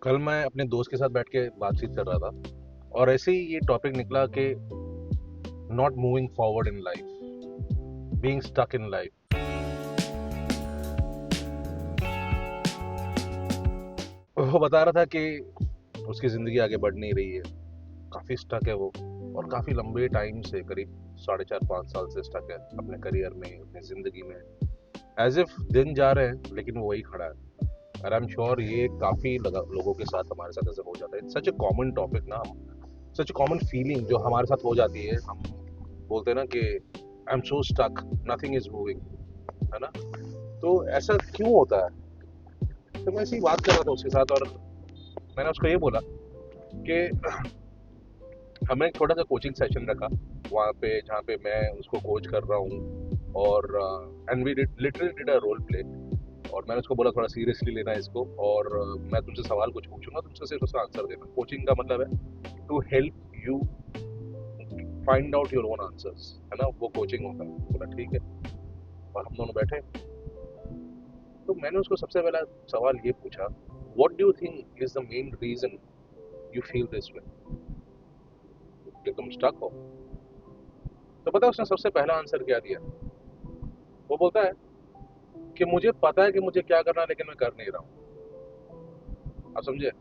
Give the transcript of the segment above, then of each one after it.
कल मैं अपने दोस्त के साथ बैठ के बातचीत कर रहा था और ऐसे ही ये टॉपिक निकला कि not moving forward in life, being stuck in life. वो बता रहा था कि उसकी ज़िंदगी आगे बढ़ नहीं रही है, काफ़ी स्टक है वो, और काफ़ी लंबे टाइम से, करीब 4.5-5 साल से स्टक है अपने करियर में, अपनी ज़िंदगी में। एज इफ दिन जा रहे हैं लेकिन वो वही खड़ा है। और आई एम श्योर ये काफ़ी लोगों के साथ, हमारे साथ ऐसा हो जाता है। It's such A common topic ना, सच ए कॉमन फीलिंग जो हमारे साथ हो जाती है। हम बोलते हैं ना कि I am so stuck, nothing is moving, है ना। तो ऐसा क्यों होता है? तो मैं ऐसी बात कर रहा था उसके साथ, और मैंने उसको ये बोला कि हमने एक छोटा सा कोचिंग सेशन रखा वहाँ पे, जहाँ पे मैं उसको कोच कर रहा हूँ, और and we literally did a role play. और मैंने उसको बोला थोड़ा सीरियसली लेना है इसको, और मैं तुमसे सवाल कुछ पूछूंगा, तुमसे सिर्फ उसका आंसर देना। कोचिंग का मतलब है to help you find out your own answers, है ना, वो कोचिंग होता है। बोला ठीक है, और हम दोनों बैठे। तो मैंने उसको सबसे पहला सवाल ये पूछा, what do you think is the main reason you feel this way, कि तुम स्टक हो। तो पता है उसने सबसे पहला आंसर क्या दिया? वो बोलता है कि मुझे पता है कि मुझे क्या करना है, लेकिन मैं कर नहीं रहा हूँ। आप समझे?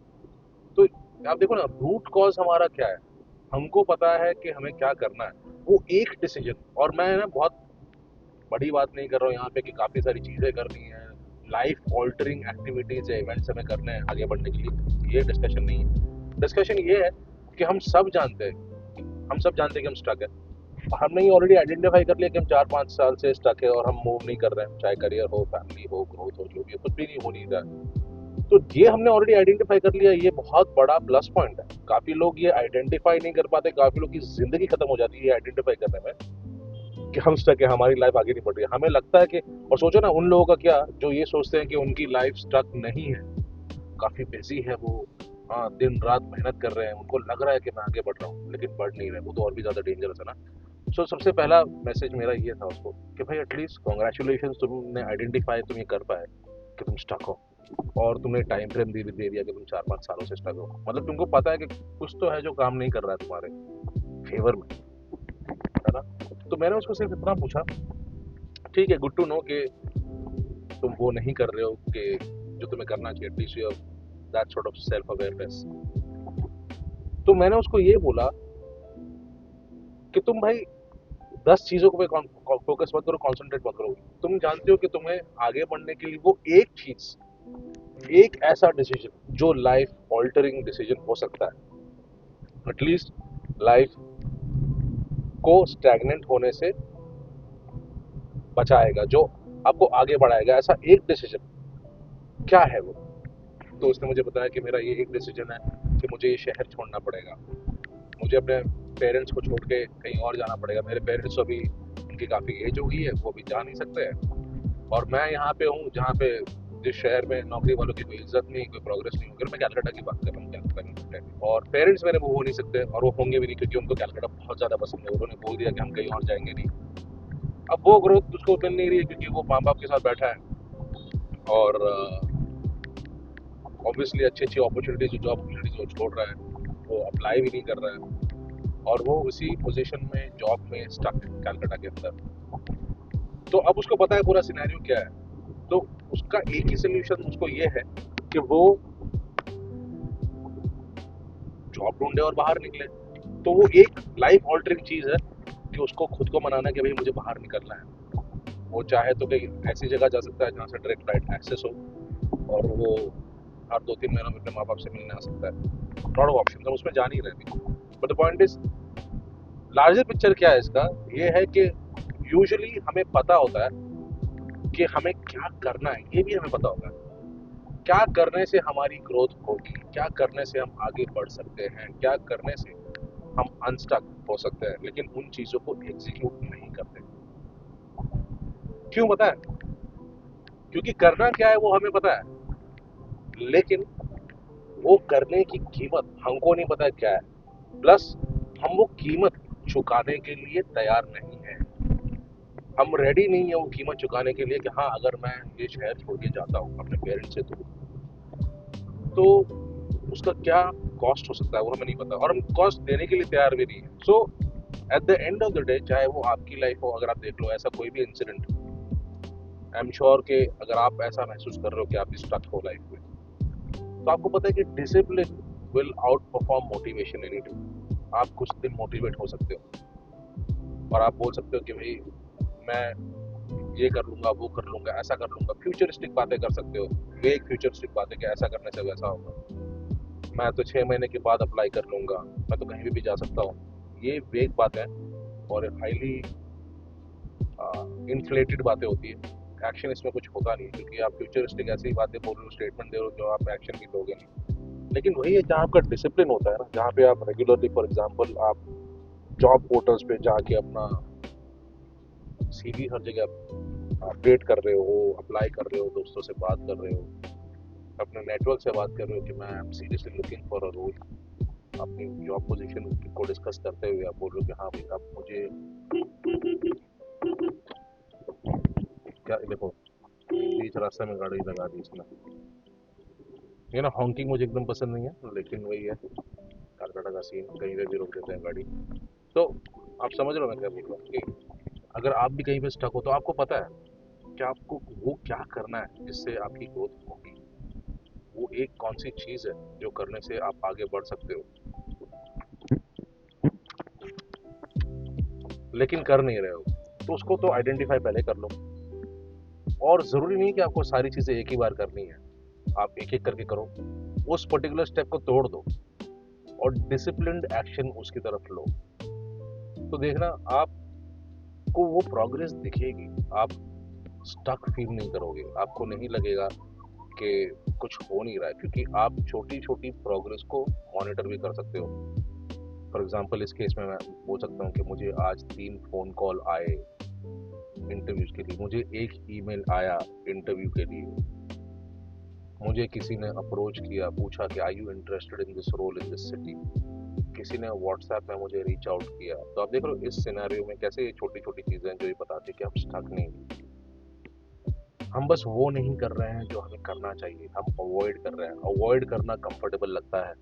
तो आप देखो ना, रूट कॉज हमारा क्या है। हमको पता है कि हमें क्या करना है, वो एक डिसीजन। और मैं ना बहुत बड़ी बात नहीं कर रहा हूँ यहाँ पे कि काफ़ी सारी चीज़ें करनी है, लाइफ ऑल्टरिंग एक्टिविटीज़ या इवेंट्स हमें करने हैं आगे बढ़ने के लिए, ये डिस्कशन नहीं है। डिस्कशन ये है कि हम सब जानते हैं, कि हम स्टक है। और हमने ये ऑलरेडी आइडेंटिफाई कर लिया कि हम 4-5 साल से स्टक है और हम मूव नहीं कर रहे हैं, चाहे करियर हो, फैमिली हो, ग्रोथ हो, जो भी हो, कुछ भी नहीं हो नहीं रहा है। तो ये हमने ऑलरेडी आइडेंटिफाई कर लिया, ये बहुत बड़ा प्लस पॉइंट है। काफ़ी लोग ये आइडेंटिफाई नहीं कर पाते, काफ़ी लोग की ज़िंदगी खत्म हो जाती है आइडेंटिफाई करने में कि हम स्टक है, हमारी लाइफ आगे नहीं बढ़ रही है। हमें लगता है कि, और सोचो ना उन लोगों का क्या जो ये सोचते हैं कि उनकी लाइफ स्टक नहीं है, काफ़ी बिजी है वो, हाँ, दिन रात मेहनत कर रहे हैं, उनको लग रहा है कि मैं आगे बढ़ रहा हूँ, लेकिन बढ़ नहीं रहे। वो तो और भी ज़्यादा डेंजरस है ना। सो सबसे पहला मैसेज मेरा ये था उसको कि भाई एटलीस्ट कॉन्ग्रेचुलेशन, तुमने आइडेंटिफाई, तुम ये कर पाए कि तुम स्टक हो, और तुमने टाइम फ्रेम दे दिया कि तुम 4-5 सालों से स्टक हो। मतलब तुमको पता है कि कुछ तो है जो काम नहीं कर रहा है तुम्हारे फेवर में, है ना। तो मैंने उसको सिर्फ इतना पूछा, ठीक है, गुड टू नो कि तुम वो नहीं कर रहे हो कि जो तुम्हें करना चाहिए, at least you have that sort of self awareness. तो मैंने उसको ये बोला कि तुम भाई 10 चीजों को पे फोकस मत करो, कॉन्सेंट्रेट मत करो। तुम जानते हो कि तुम्हें आगे बढ़ने के लिए वो एक चीज, एक ऐसा डिसीजन जो लाइफ ऑल्टरिंग डिसीजन हो सकता है, एटलीस्ट लाइफ को स्टैग्नेंट होने से बचाएगा, जो आपको आगे बढ़ाएगा, ऐसा एक डिसीजन क्या है वो। तो उसने मुझे बताया कि मेरा ये एक डिसीजन है कि मुझे ये शहर छोड़ना पड़ेगा, मुझे अपने पेरेंट्स को छोड़ के कहीं और जाना पड़ेगा। मेरे पेरेंट्स अभी, उनकी काफ़ी एज हो गई है, वो भी जा नहीं सकते हैं, और मैं यहाँ पे हूँ जहाँ पे, जिस शहर में नौकरी वालों की कोई इज्जत नहीं, कोई प्रोग्रेस नहीं होगी। मैं कैलकाटा की बात कर रहा हूँ, कैलकाटा में, और पेरेंट्स मेरे वो हो नहीं सकते, और वो होंगे भी नहीं, क्योंकि उनको कैलकाटा बहुत ज़्यादा पसंद है। उन्होंने बोल दिया कि हम कहीं और जाएंगे नहीं। अब वो ग्रोथ उसको मिल नहीं रही है, क्योंकि वो माँ बाप के साथ बैठा है, और ऑब्वियसली अच्छी अच्छी अपॉर्चुनिटीज, जॉब अपॉर्चुनिटीज वो छोड़ रहा है, वो अप्लाई भी नहीं कर रहा है, और वो उसी पोजीशन में, जॉब में स्टक है कैलकाटा के अंदर। तो अब उसको पता है पूरा सिनेरियो क्या है। तो उसका एक ही सोल्यूशन उसको ये है कि वो जॉब ढूंढे और बाहर निकले। तो वो एक लाइफ ऑल्टरिंग चीज है कि उसको खुद को मनाना कि भाई मुझे बाहर निकलना है। वो चाहे तो कहीं ऐसी जगह जा सकता है जहाँ से डायरेक्ट फ्लाइट एक्सेस हो, और वो हर 2-3 महीनों में अपने माँ बाप से मिलने आ सकता है। लॉट ऑफ ऑप्शन है, उसमें जा नहीं रहे। But the point is, larger picture क्या है इसका, ये है कि यूजुअली हमें पता होता है कि हमें क्या करना है, ये भी हमें पता होता है क्या करने से हमारी ग्रोथ होगी, क्या करने से हम आगे बढ़ सकते हैं, क्या करने से हम अनस्टक हो सकते हैं, लेकिन उन चीज़ों को एग्जीक्यूट नहीं करते। क्यों पता है? क्योंकि करना क्या है वो हमें पता है, लेकिन वो करने की कीमत हमको नहीं पता क्या है। प्लस हम वो कीमत चुकाने के लिए तैयार नहीं है। हम रेडी नहीं है वो कीमत चुकाने के लिए कि हाँ, अगर मैं ये शहर छोड़ के जाता हूँ अपने पेरेंट्स से दूर, तो उसका क्या कॉस्ट हो सकता है वो हमें नहीं पता, और हम कॉस्ट देने के लिए तैयार भी नहीं है। So at the end of the day, चाहे वो आपकी लाइफ हो, अगर आप देख लो ऐसा कोई भी इंसिडेंट, आई एम श्योर कि अगर आप ऐसा महसूस कर रहे हो कि आप स्टक हो लाइफ में, तो आपको पता है कि discipline will out perform motivation any day. आप कुछ दिन मोटिवेट हो सकते हो और आप बोल सकते हो कि भाई मैं ये कर लूंगा, वो कर लूंगा, ऐसा कर लूंगा, फ्यूचरिस्टिक बातें कर सकते हो, वेग फ्यूचरिस्टिक बातें कि ऐसा करने से वैसा होगा, मैं तो 6 महीने के बाद अप्लाई कर लूंगा, मैं तो कहीं भी जा सकता हूँ। ये वेग बातें और हाईली इन्फ्लेटेड बातें होती है। एक्शन इसमें कुछ होता नहीं, क्योंकि आप फ्यूचरिस्टिक ऐसी बातें बोल रहे हो, स्टेटमेंट दे रहे हो जो आप एक्शन भी दोगे नहीं। लेकिन वही है जहाँ आपका डिसिप्लिन होता है ना, जहाँ पे आप रेगुलरली, फॉर एग्जांपल आप जॉब पोर्टल्स पे जाके अपना सीवी हर जगह अपडेट कर रहे हो, अप्लाई कर रहे हो, दोस्तों से बात कर रहे हो, अपने नेटवर्क से बात कर रहे हो कि मैं I am seriously looking for a role, अपनी जॉब पोजीशन को डिस्कस करते हुए आप बोल रहे हो कि हाँ भाई अब मुझे क्या, देखो बीच रास्ते में गाड़ी लगा दी इसने, ये ना हॉन्किंग मुझे एकदम पसंद नहीं है, लेकिन वही है कलकत्ता का सीन, कहीं पे भी रोक देते हैं गाड़ी। तो आप समझ रहे हो मैं क्या बोल रहा हूँ कि अगर आप भी कहीं पे स्टक हो तो आपको पता है कि आपको वो क्या करना है जिससे आपकी ग्रोथ होगी, वो एक कौन सी चीज़ है जो करने से आप आगे बढ़ सकते हो, लेकिन कर नहीं रहे हो, तो उसको तो आइडेंटिफाई पहले कर लो। और ज़रूरी नहीं कि आपको सारी चीज़ें एक ही बार करनी है, आप एक एक करके करो, उस पर्टिकुलर स्टेप को तोड़ दो और डिसिप्लिन्ड एक्शन उसकी तरफ लो, तो देखना आपको वो प्रोग्रेस दिखेगी, आप स्टक फील नहीं करोगे, आपको नहीं लगेगा कि कुछ हो नहीं रहा है, क्योंकि आप छोटी छोटी प्रोग्रेस को मॉनिटर भी कर सकते हो। फॉर एग्जांपल इस केस में मैं बोल सकता हूँ कि मुझे आज 3 फ़ोन कॉल आए इंटरव्यूज के लिए, मुझे एक ईमेल आया इंटरव्यू के लिए, मुझे किसी ने अप्रोच किया, पूछा कि are you interested in this role in this city, किसी ने व्हाट्सएप में मुझे रीच आउट किया। तो आप देख रहे हो इस सिनेरियो में कैसे ये छोटी छोटी चीज़ें जो ये बताती है कि हम स्टक नहीं, हम बस वो नहीं कर रहे हैं जो हमें करना चाहिए, हम अवॉइड कर रहे हैं। अवॉइड करना कंफर्टेबल लगता है,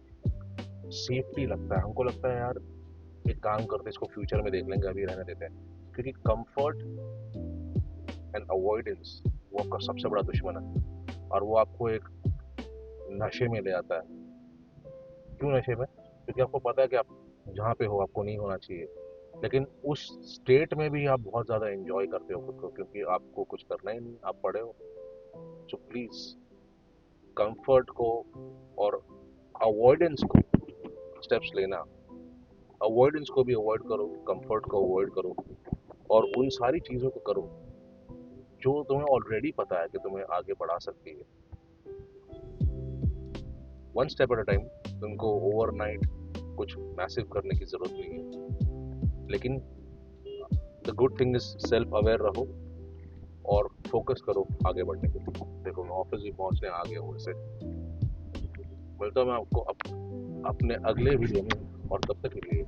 सेफ्टी लगता है, हमको लगता है यार एक काम करते इसको फ्यूचर में देख लेंगे, अभी रहने देते हैं, क्योंकि कंफर्ट एंड अवॉइडेंस वो आपका सबसे बड़ा दुश्मन है, और वो आपको एक नशे में ले आता है। क्यों नशे में? क्योंकि आपको पता है कि आप जहाँ पे हो आपको नहीं होना चाहिए, लेकिन उस स्टेट में भी आप बहुत ज़्यादा एंजॉय करते हो खुद को, क्योंकि आपको कुछ करना ही नहीं, आप पड़े हो। सो प्लीज़ कंफर्ट को और अवॉइडेंस को स्टेप्स लेना, अवॉइडेंस को भी अवॉइड करो, कंफर्ट को अवॉइड करो, और उन सारी चीज़ों को करो जो तुम्हें ऑलरेडी पता है कि तुम्हें आगे बढ़ा सकती है। One step at a time. तुमको ओवरनाइट कुछ मैसिव करने की ज़रूरत नहीं है, लेकिन the good thing is self aware रहो और फोकस करो आगे बढ़ने के लिए। देखो मैं ऑफिस भी पहुंचने आ गया हूँ, वैसे मिलता हूँ मैं आपको अपने अगले वीडियो में, और तब तक के लिए